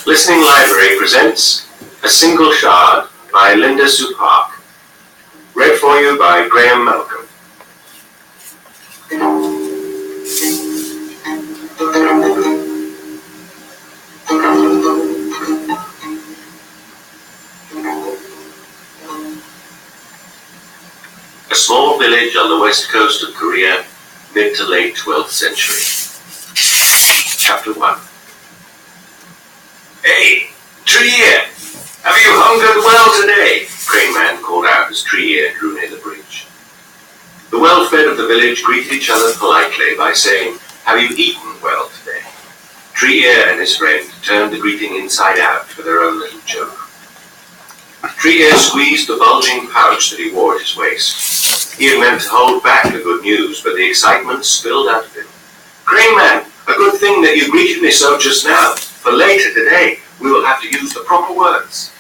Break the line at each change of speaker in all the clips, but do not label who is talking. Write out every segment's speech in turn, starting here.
Listening Library presents A Single Shard by Linda Sue Park. Read for you by Graham Malcolm. A small village on the west coast of Korea, mid to late 12th century. Chapter 1. Hey, Tree Ear! Have you hungered well today? Crane Man called out as Tree Ear drew near the bridge. The well-fed of the village greeted each other politely by saying, "Have you eaten well today?" Tree Ear and his friend turned the greeting inside out for their own little joke. Tree Ear squeezed the bulging pouch that he wore at his waist. He had meant to hold back the good news, but the excitement spilled out of him. "Crane Man, a good thing that you greeted me so just now. For later today, we will have to use the proper words."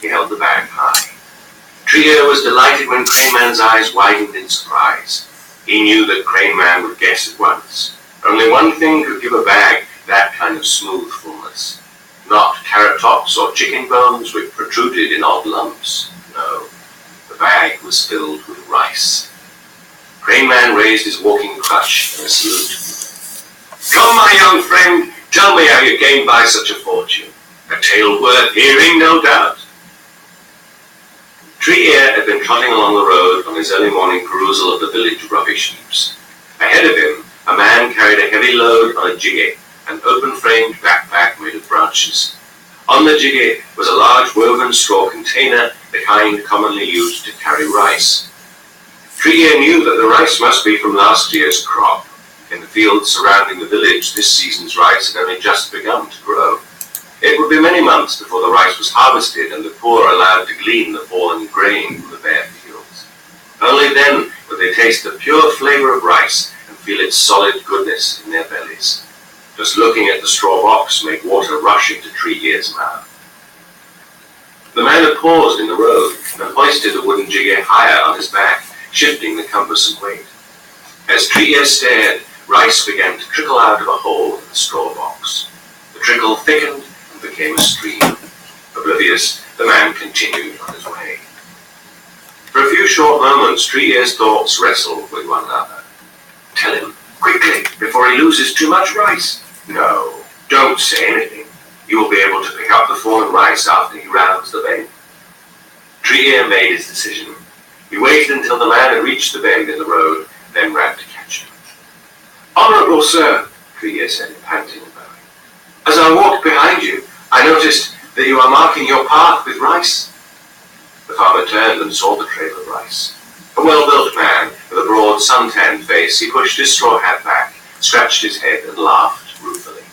He held the bag high. Tree Ear was delighted when Crane Man's eyes widened in surprise. He knew that Crane Man would guess at once. Only one thing could give a bag that kind of smooth fullness. Not carrot tops or chicken bones which protruded in odd lumps. No, the bag was filled with rice. Crane Man raised his walking crutch in a salute. "Come, my young friend, tell me how you came by such a fortune. A tale worth hearing, no doubt." Tree Ear had been trotting along the road on his early morning perusal of the village rubbish heaps. Ahead of him, a man carried a heavy load on a jiggy, an open-framed backpack made of branches. On the jiggy was a large woven straw container, the kind commonly used to carry rice. Tree Ear knew that the rice must be from last year's crop. In the fields surrounding the village, this season's rice had only just begun to grow. It would be many months before the rice was harvested and the poor allowed to glean the fallen grain from the bare fields. Only then would they taste the pure flavor of rice and feel its solid goodness in their bellies. Just looking at the straw box made water rush into Tree Ear's mouth. The man had paused in the road and hoisted the wooden jiggy higher on his back, shifting the cumbersome weight. As Tree Ear stared, rice began to trickle out of a hole in the straw box. The trickle thickened and became a stream. Oblivious, the man continued on his way. For a few short moments, Tree Ear's thoughts wrestled with one another. Tell him, quickly, before he loses too much rice. No, don't say anything. You will be able to pick up the fallen rice after he rounds the bend. Tree Ear made his decision. He waited until the man had reached the bend in the road, then ran to catch him. "Honorable sir," Tree Ear said, panting and bowing, "as I walked behind you, I noticed that you are marking your path with rice." The farmer turned and saw the trail of rice. A well-built man with a broad sun-tanned face, he pushed his straw hat back, scratched his head, and laughed ruefully.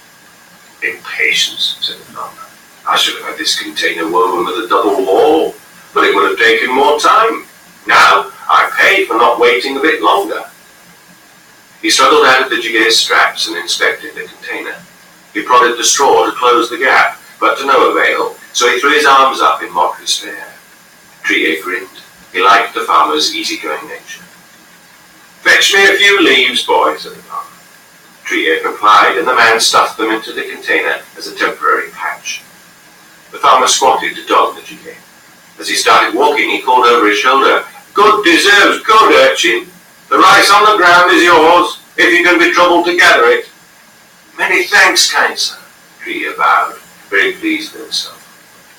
"Impatience," said the farmer. "I should have had this container woven with a double wall, but it would have taken more time. Now I pay for not waiting a bit longer." He struggled out of the jiggy's straps and inspected the container. He prodded the straw to close the gap, but to no avail, so he threw his arms up in mock despair. Tree Ear grinned. He liked the farmer's easygoing nature. "Fetch me a few leaves, boy," said the farmer. Tree Ear complied, and the man stuffed them into the container as a temporary patch. The farmer squatted to dog the jiggy. As he started walking, he called over his shoulder, "Good deserves good, urchin. The rice on the ground is yours, if you can be troubled to gather it." "Many thanks, kind sir," Tree Ear bowed, very pleased with himself.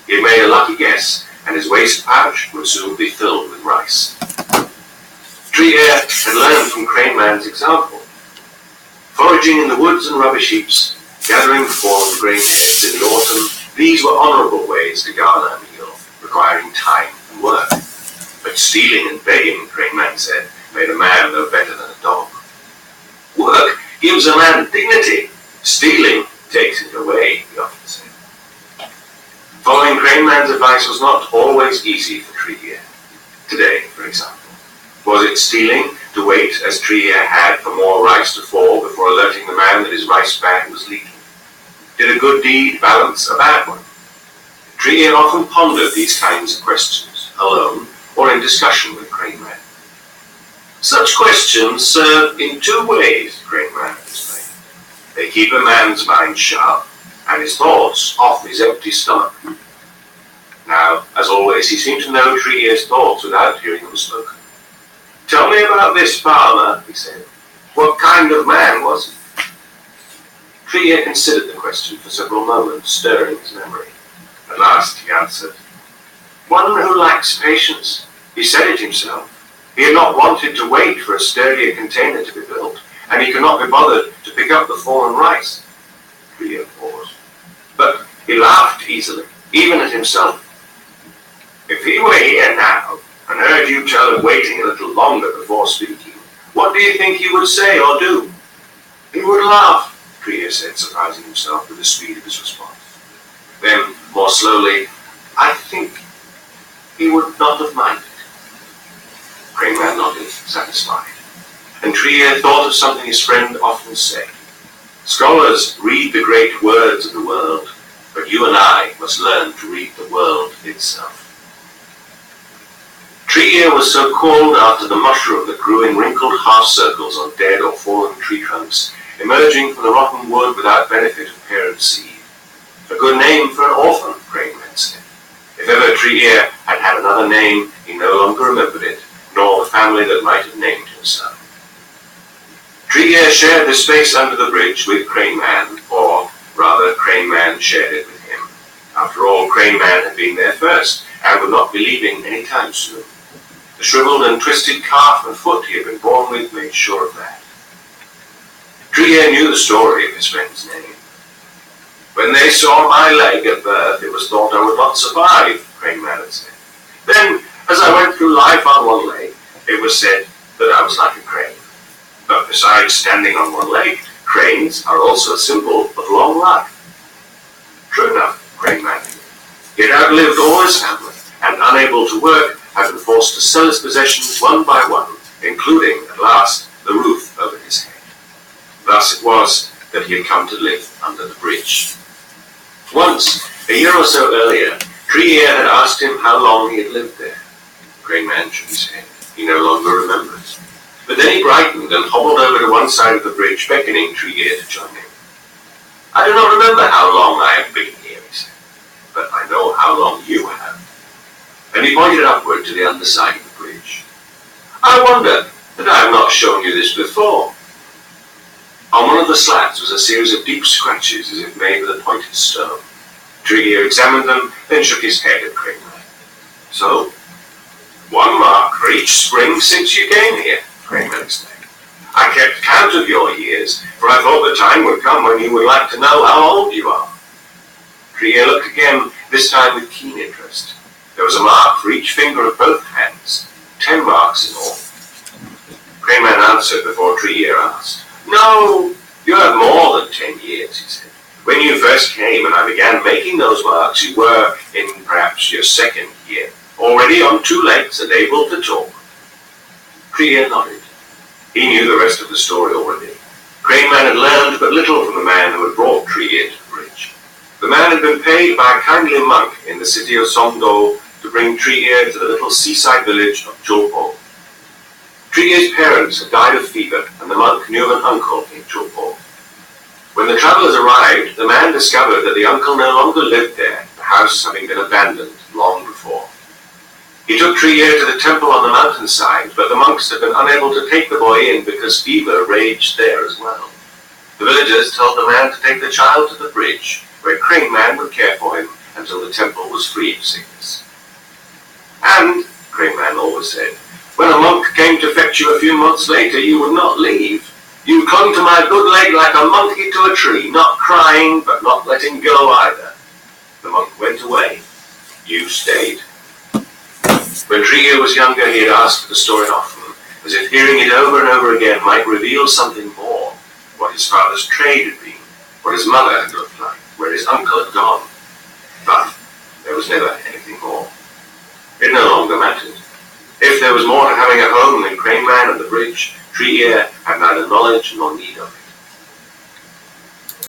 He had made a lucky guess, and his waist pouch would soon be filled with rice. Tree Ear had learned from Crane Man's example. Foraging in the woods and rubbish heaps, gathering fallen grain heads in the autumn, these were honorable ways to garner a meal, requiring time and work. But stealing and begging, Crane Man said, made a man no better than a dog. Work gives a man dignity. Stealing takes it away, he often said. Following Crane Man's advice was not always easy for Tree Ear. Today, for example. Was it stealing to wait as Tree Ear had for more rice to fall before alerting the man that his rice bag was leaking? Did a good deed balance a bad one? Tree Ear often pondered these kinds of questions, alone or in discussion with Crane Man. Such questions serve in two ways, Crane Man explained. They keep a man's mind sharp and his thoughts off his empty stomach. Now, as always, he seemed to know Tree Ear's thoughts without hearing them spoken. "Tell me about this farmer," he said. "What kind of man was he?" Tree Ear considered the question for several moments, stirring his memory. At last he answered, "One who lacks patience. He said it himself. He had not wanted to wait for a sturdier container to be built, and he could not be bothered to pick up the fallen rice." Tree Ear paused. "But he laughed easily, even at himself. If he were here now, and heard you tell of waiting a little longer before speaking, what do you think he would say or do?" "He would laugh," Tree Ear said, surprising himself with the speed of his response. Then, more slowly, "I think he would not have minded." Crane Man nodded, satisfied. And Tree Ear thought of something his friend often said. "Scholars read the great words of the world, but you and I must learn to read the world itself." Tree Ear was so called after the mushroom that grew in wrinkled half circles on dead or fallen tree trunks, emerging from the rotten wood without benefit of parent seed. A good name for an orphan, Crane Man said. If ever Tree Ear had had another name, he no longer remembered it, nor the family that might have named him so. Tree Ear shared the space under the bridge with Crane Man, or rather Crane Man shared it with him. After all, Crane Man had been there first, and would not be leaving any time soon. The shriveled and twisted calf and foot he had been born with made sure of that. Tree Ear knew the story of his friend's name. "When they saw my leg at birth, it was thought I would not survive," Crane Man had said. "Then, as I went through life on one leg, it was said that I was like a crane. But besides standing on one leg, cranes are also a symbol of long life." True enough, Crane Man knew. He had outlived all his family, and unable to work, had been forced to sell his possessions one by one, including, at last, the roof over his head. Thus it was that he had come to live under the bridge. Once, a year or so earlier, Tree Ear had asked him how long he had lived there. Crane Man shook his head. He no longer remembered. But then he brightened and hobbled over to one side of the bridge, beckoning Tree Ear to join him. "I do not remember how long I have been here," he said, "but I know how long you have." And he pointed upward to the underside of the bridge. "I wonder that I have not shown you this before." On one of the slats was a series of deep scratches as if made with a pointed stone. Tree Ear examined them, then shook his head at Crane Man. "So, one mark for each spring since you came here," Crane Man explained. "I kept count of your years, for I thought the time would come when you would like to know how old you are." Tree Ear looked again, this time with keen interest. There was a mark for each finger of both hands, 10 marks in all. Crane Man answered before Tree Ear asked. "No, you have more than 10 years, he said. When you first came and I began making those marks, you were in perhaps your second year, already on 2 legs and able to talk." Tree Ear nodded. He knew the rest of the story already. Crane Man had learned but little from the man who had brought Tree Ear to the bridge. The man had been paid by a kindly monk in the city of Songdo to bring Tree Ear to the little seaside village of Jopo. Tree Ear's parents had died of fever, and the monk knew of an uncle in Jopo. When the travelers arrived, the man discovered that the uncle no longer lived there, the house having been abandoned long before. He took Tree Ear to the temple on the mountainside, but the monks had been unable to take the boy in because fever raged there as well. The villagers told the man to take the child to the bridge, where Crane Man would care for him until the temple was free of sickness. "And," Crane Man always said, "when a monk came to fetch you a few months later, you would not leave. You clung to my good leg like a monkey to a tree, not crying, but not letting go either. The monk went away. You stayed." When Tree Ear was younger, he had asked for the story often, as if hearing it over and over again might reveal something more, what his father's trade had been, what his mother had looked like, where his uncle had gone. But there was never anything more. It no longer mattered. If there was more to having a home than Crane Man and the bridge, Tree Ear had neither knowledge nor need of it.